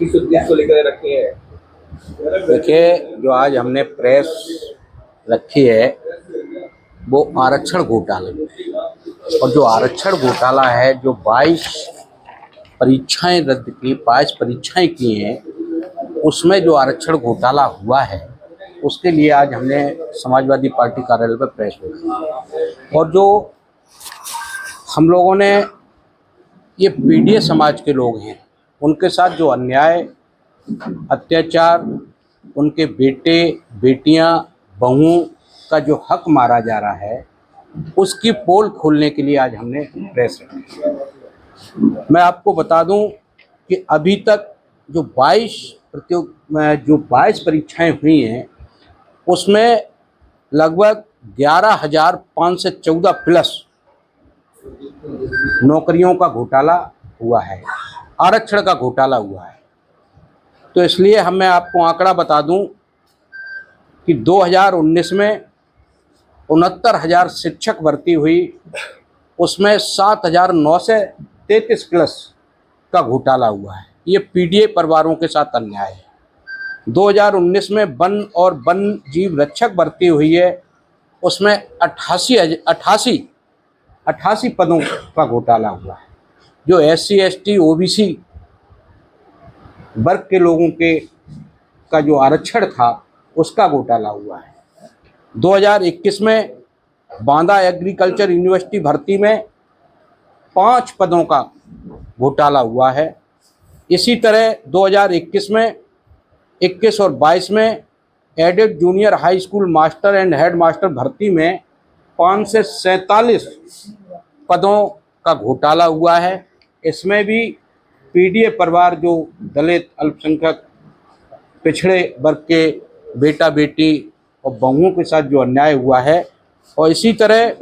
किस उद्देश्य को लेकर रखी है? देखिए, जो आज हमने प्रेस रखी है वो आरक्षण घोटाला, और जो आरक्षण घोटाला है, जो 22 परीक्षाएं रद्द की, 22 परीक्षाएं की हैं, उसमें जो आरक्षण घोटाला हुआ है उसके लिए आज हमने समाजवादी पार्टी कार्यालय पर प्रेस रखी। और जो हम लोगों ने, ये पीडीए समाज के लोग हैं, उनके साथ जो अन्याय, अत्याचार, उनके बेटे बेटियां, बहुओं का जो हक मारा जा रहा है, उसकी पोल खोलने के लिए आज हमने प्रेस रखी। मैं आपको बता दूं कि अभी तक जो 22 परीक्षाएं हुई हैं, उसमें लगभग 11,514 प्लस नौकरियों का घोटाला हुआ है, आरक्षण का घोटाला हुआ है। तो इसलिए मैं आपको आंकड़ा बता दूं कि 2019 में 69,000 शिक्षक भर्ती हुई, उसमें 7,933 प्लस का घोटाला हुआ है। ये पीडीए परिवारों के साथ अन्याय है। 2019 में वन और वन जीव रक्षक भर्ती हुई है, उसमें 88 पदों का घोटाला हुआ है। जो SC ST OBC वर्ग के लोगों के का जो आरक्षण था, उसका घोटाला हुआ है। 2021 में बांदा एग्रीकल्चर यूनिवर्सिटी भर्ती में 5 पदों का घोटाला हुआ है। इसी तरह 2021 में 21 और 22 में aided junior high school master and head master भर्ती में 5 से 47 पदों का घोटाला हुआ है। इसमें भी पीडीए परिवार, जो दलित, अल्पसंख्यक, पिछड़े वर्ग के बेटा बेटी और बहुओं के साथ जो अन्याय हुआ है। और इसी तरह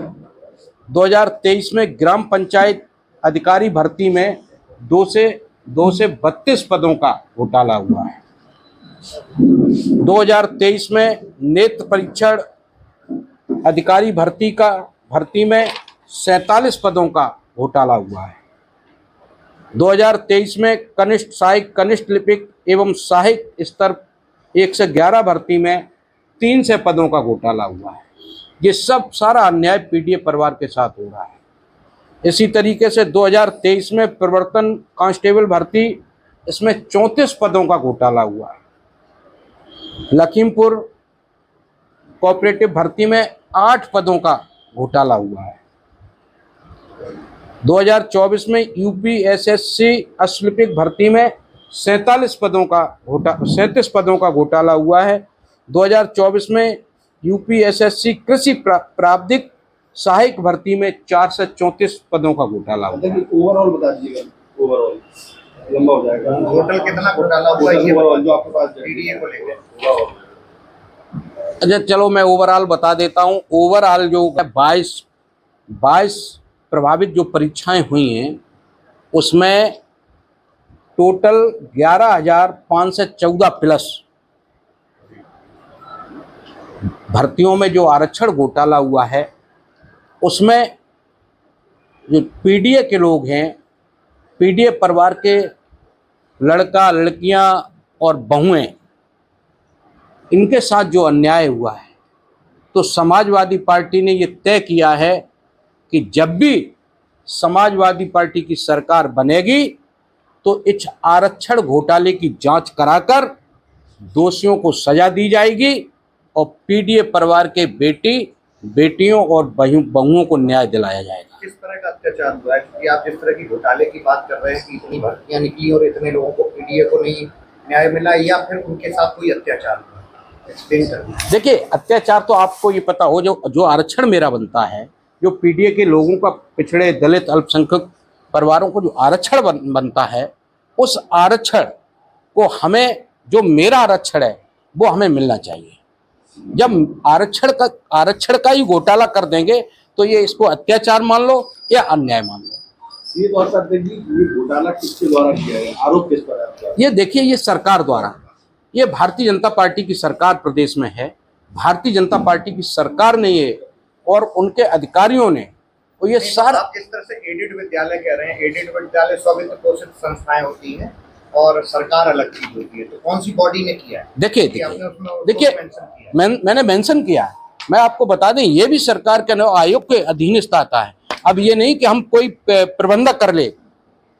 2023 में ग्राम पंचायत अधिकारी भर्ती में 2 से 32 पदों का घोटाला हुआ है। 2023 में नेत्र परीक्षण अधिकारी भर्ती में 47 पदों का घोटाला हुआ है। 2023 में कनिष्ठ सहायक, कनिष्ठ लिपिक एवं सहायक स्तर 1 से 11 भर्ती में 3 से पदों का घोटाला हुआ है। ये सब सारा अन्याय पीडीए परिवार के साथ हो रहा है। इसी तरीके से 2023 में प्रवर्तन कांस्टेबल भर्ती, इसमें 34 पदों का घोटाला हुआ है। लखीमपुर कोऑपरेटिव भर्ती में 8 पदों का घोटाला हुआ है। 2024 में UPSSC अश्वलिपिक भर्ती में 37 पदों का घोटाला हुआ है। 2024 में UPSSC कृषि प्रावधिक सहायक भर्ती में 4 से 34 पदों का घोटाला हुआ है। ओवरऑल बता दीजिएगा, ओवरऑल लंबा हो जाएगा। टोटल कितना घोटाला हुआ है जो आपके पास पीडीए को लेकर? अच्छा, चलो मैं ओवरऑल बता देता हूँ। ओवरऑल जो 22 प्रभावित जो परीक्षाएं हुई हैं, उसमें टोटल 11,514 प्लस भर्तियों में जो आरक्षण घोटाला हुआ है, उसमें जो पीडीए के लोग हैं, पीडीए परिवार के लड़का लड़कियां और बहुएं, इनके साथ जो अन्याय हुआ है, तो समाजवादी पार्टी ने ये तय किया है कि जब भी समाजवादी पार्टी की सरकार बनेगी तो इस आरक्षण घोटाले की जांच कराकर दोषियों को सजा दी जाएगी और पीडीए परिवार के बेटियों और बहुओं को न्याय दिलाया जाएगा। किस तरह का अत्याचार हुआ है? क्योंकि आप जिस तरह की घोटाले की बात कर रहे हैं कि इतनी भर्तियां निकली और इतने लोगों को पीडीए को नहीं न्याय मिला, या फिर उनके साथ कोई अत्याचार हुआ? देखिए, अत्याचार तो आपको ये पता हो, जो आरक्षण मेरा बनता है, जो पीडीए के लोगों का, पिछड़े, दलित, अल्पसंख्यक परिवारों को जो आरक्षण बनता है, उस आरक्षण को हमें, जो मेरा आरक्षण है, वो हमें मिलना चाहिए। जब आरक्षण का ही घोटाला कर देंगे तो ये इसको अत्याचार मान लो या अन्याय मान लो। ये घोटाला किसके द्वारा किया है? आरोप किस पर है? ये देखिए, ये सरकार द्वारा, ये भारतीय जनता पार्टी की सरकार प्रदेश में है। भारतीय जनता पार्टी की सरकार ने ये, और उनके अधिकारियों ने, और ये सारा, आप जिस तरह से एडेड विद्यालय कह रहे हैं, एडेड विद्यालय स्व वित्त पोषित संस्थाएं होती हैं, और सरकार अलग चीज होती है, तो कौन सी बॉडी ने किया है? देखिए कि आपने उसमें देखिए mention किया है। मैंने मेंशन किया है। मैं आपको बता दें, ये भी सरकार के आयोग के अधीनस्थ आता है। अब ये नहीं कि हम कोई प्रबंधक कर ले,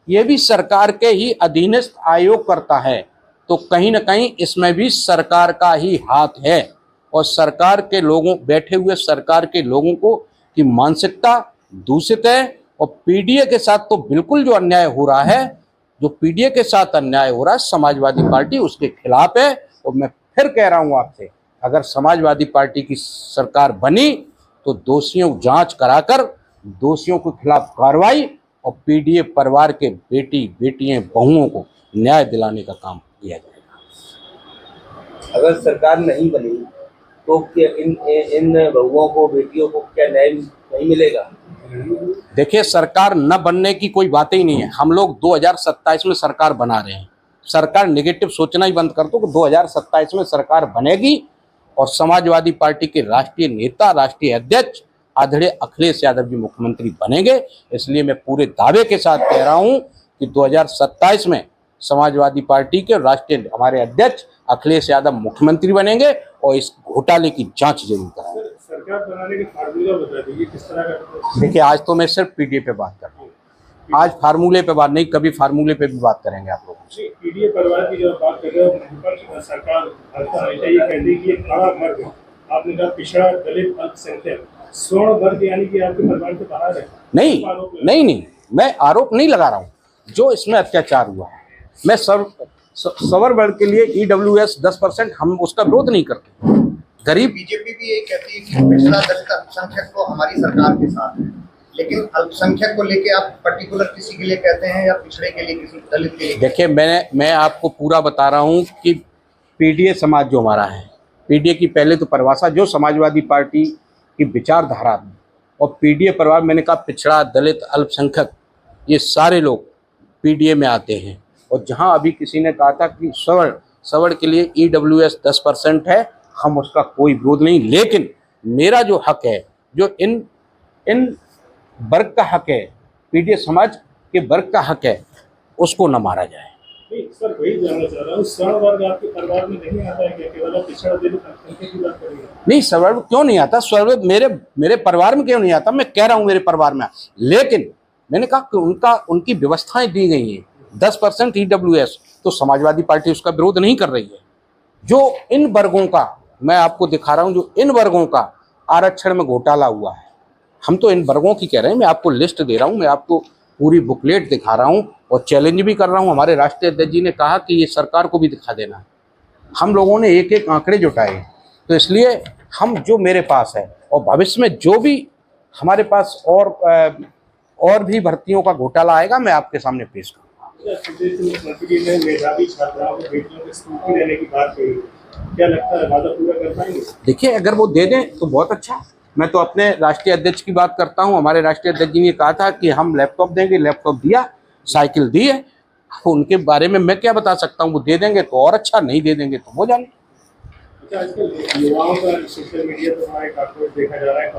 ये भी सरकार के ही अधीनस्थ आयोग करता है। तो कहीं ना कहीं इसमें भी सरकार का ही हाथ है, और सरकार के लोगों, बैठे हुए सरकार के लोगों को की मानसिकता दूषित है। और पीडीए के साथ तो बिल्कुल जो अन्याय हो रहा है, जो पीडीए के साथ अन्याय हो रहा है, समाजवादी पार्टी उसके खिलाफ है। और मैं फिर कह रहा हूं आपसे, अगर समाजवादी पार्टी की सरकार बनी तो दोषियों जांच कराकर दोषियों के खिलाफ कार्रवाई और पीडीए परिवार के बेटी बेटियां बहुओं को न्याय दिलाने का काम किया जाएगा। अगर सरकार नहीं बनी तो क्या इन बहुओं को, बेटियों को क्या न्याय नहीं मिलेगा? देखिए, सरकार न बनने की कोई बात ही नहीं है। हम लोग 2027 में सरकार बना रहे हैं। सरकार नेगेटिव सोचना ही बंद कर दो कि 2027 में सरकार बनेगी और समाजवादी पार्टी के राष्ट्रीय नेता, राष्ट्रीय अध्यक्ष आदरणीय अखिलेश यादव जी मुख्यमंत्री बनेंगे। इसलिए मैं पूरे दावे के साथ कह रहा हूं कि 2027 में समाजवादी पार्टी के राष्ट्रीय हमारे अध्यक्ष अखिलेश यादव मुख्यमंत्री बनेंगे और इस घोटाले की जांच जरूर कराएंगे। सरकार बनाने के फार्मूला बता दीजिए, किस तरह का? देखिए, आज तो मैं सिर्फ पीडीए पे बात कर रहा हूँ, आज फार्मूले पे बात नहीं, कभी फार्मूले पे भी बात करेंगे आप लोग। पीडीए परिवार की जब बात कर रहे हो, विपक्ष सरकार भाजपा हमेशा ये कहती है कि एक बड़ा वर्ग, आपने कहा पिछड़ा, दलित, अल्पसंख्यक, स्वर्ण वर्ग, यानी कि आपके परिवार से बाहर है। नहीं, मैं आरोप नहीं लगा रहा हूँ। जो इसमें अत्याचार हुआ है, मैं सवर वर्ग के लिए ईडब्ल्यूएस 10%, हम उसका विरोध नहीं करते। गरीब, बीजेपी भी यही कहती है कि पिछड़ा, दलित, अल्पसंख्यक तो हमारी सरकार के साथ है, लेकिन अल्पसंख्यक को लेके आप पर्टिकुलर किसी के लिए कहते हैं या पिछड़े के लिए, किसी दलित के लिए? देखिए, मैं आपको पूरा बता रहा हूँ कि पीडीए समाज जो हमारा है, पीडीए की पहले तो परिभाषा जो समाजवादी पार्टी की विचारधारा में, और पीडीए परिवार, मैंने कहा पिछड़ा, दलित, अल्पसंख्यक, ये सारे लोग पीडीए में आते हैं। और जहाँ अभी किसी ने कहा था कि सवर्ण के लिए ईडब्ल्यूएस 10% है, हम उसका कोई विरोध नहीं, लेकिन मेरा जो हक है, जो इन वर्ग का हक है, पीडीए समाज के वर्ग का हक है, उसको न मारा जाए। नहीं सर, वही जानना चाह रहा हूँ, स्वर्ण वर्ग आपके परिवार में नहीं आता है क्या? केवल पिछड़ा, दलित, अल्पसंख्यक की बात करेंगे? नहीं, स्वर्ण क्यों नहीं आता? स्वर्ण मेरे परिवार में क्यों नहीं आता? मैं कह रहा हूँ मेरे परिवार में, लेकिन मैंने कहा कि उनकी व्यवस्थाएं दी गई हैं 10% ईडब्ल्यूएस, तो समाजवादी पार्टी उसका विरोध नहीं कर रही है। जो इन वर्गों का, मैं आपको दिखा रहा हूं, जो इन वर्गों का आरक्षण में घोटाला हुआ है, हम तो इन वर्गों की कह रहे हैं। मैं आपको लिस्ट दे रहा हूं, मैं आपको पूरी बुकलेट दिखा रहा हूं और चैलेंज भी कर रहा हूं। हमारे राष्ट्रीय अध्यक्ष जी ने कहा कि ये सरकार को भी दिखा देना। हम लोगों ने एक एक आंकड़े जुटाए, तो इसलिए हम, जो मेरे पास है और भविष्य में जो भी हमारे पास और भी भर्तियों का घोटाला आएगा, मैं आपके सामने पेश करूँगा। मुख्यमंत्री ने मेधावी छात्राओं को बेटियों के स्कूल देने की बात कही, क्या लगता है वादा पूरा कर पाएंगे? देखिए, अगर वो दे दें तो बहुत अच्छा। मैं तो अपने राष्ट्रीय अध्यक्ष की बात करता हूं। हमारे राष्ट्रीय अध्यक्ष जी ने कहा था कि हम लैपटॉप देंगे, लैपटॉप दिया, साइकिल दी है। उनके बारे में मैं क्या बता सकता हूं? वो दे देंगे तो और अच्छा, नहीं दे देंगे तो वो जाने। अच्छा, आजकल युवाओं का सोशल मीडिया पर हमारे काफी देखा जा रहा है,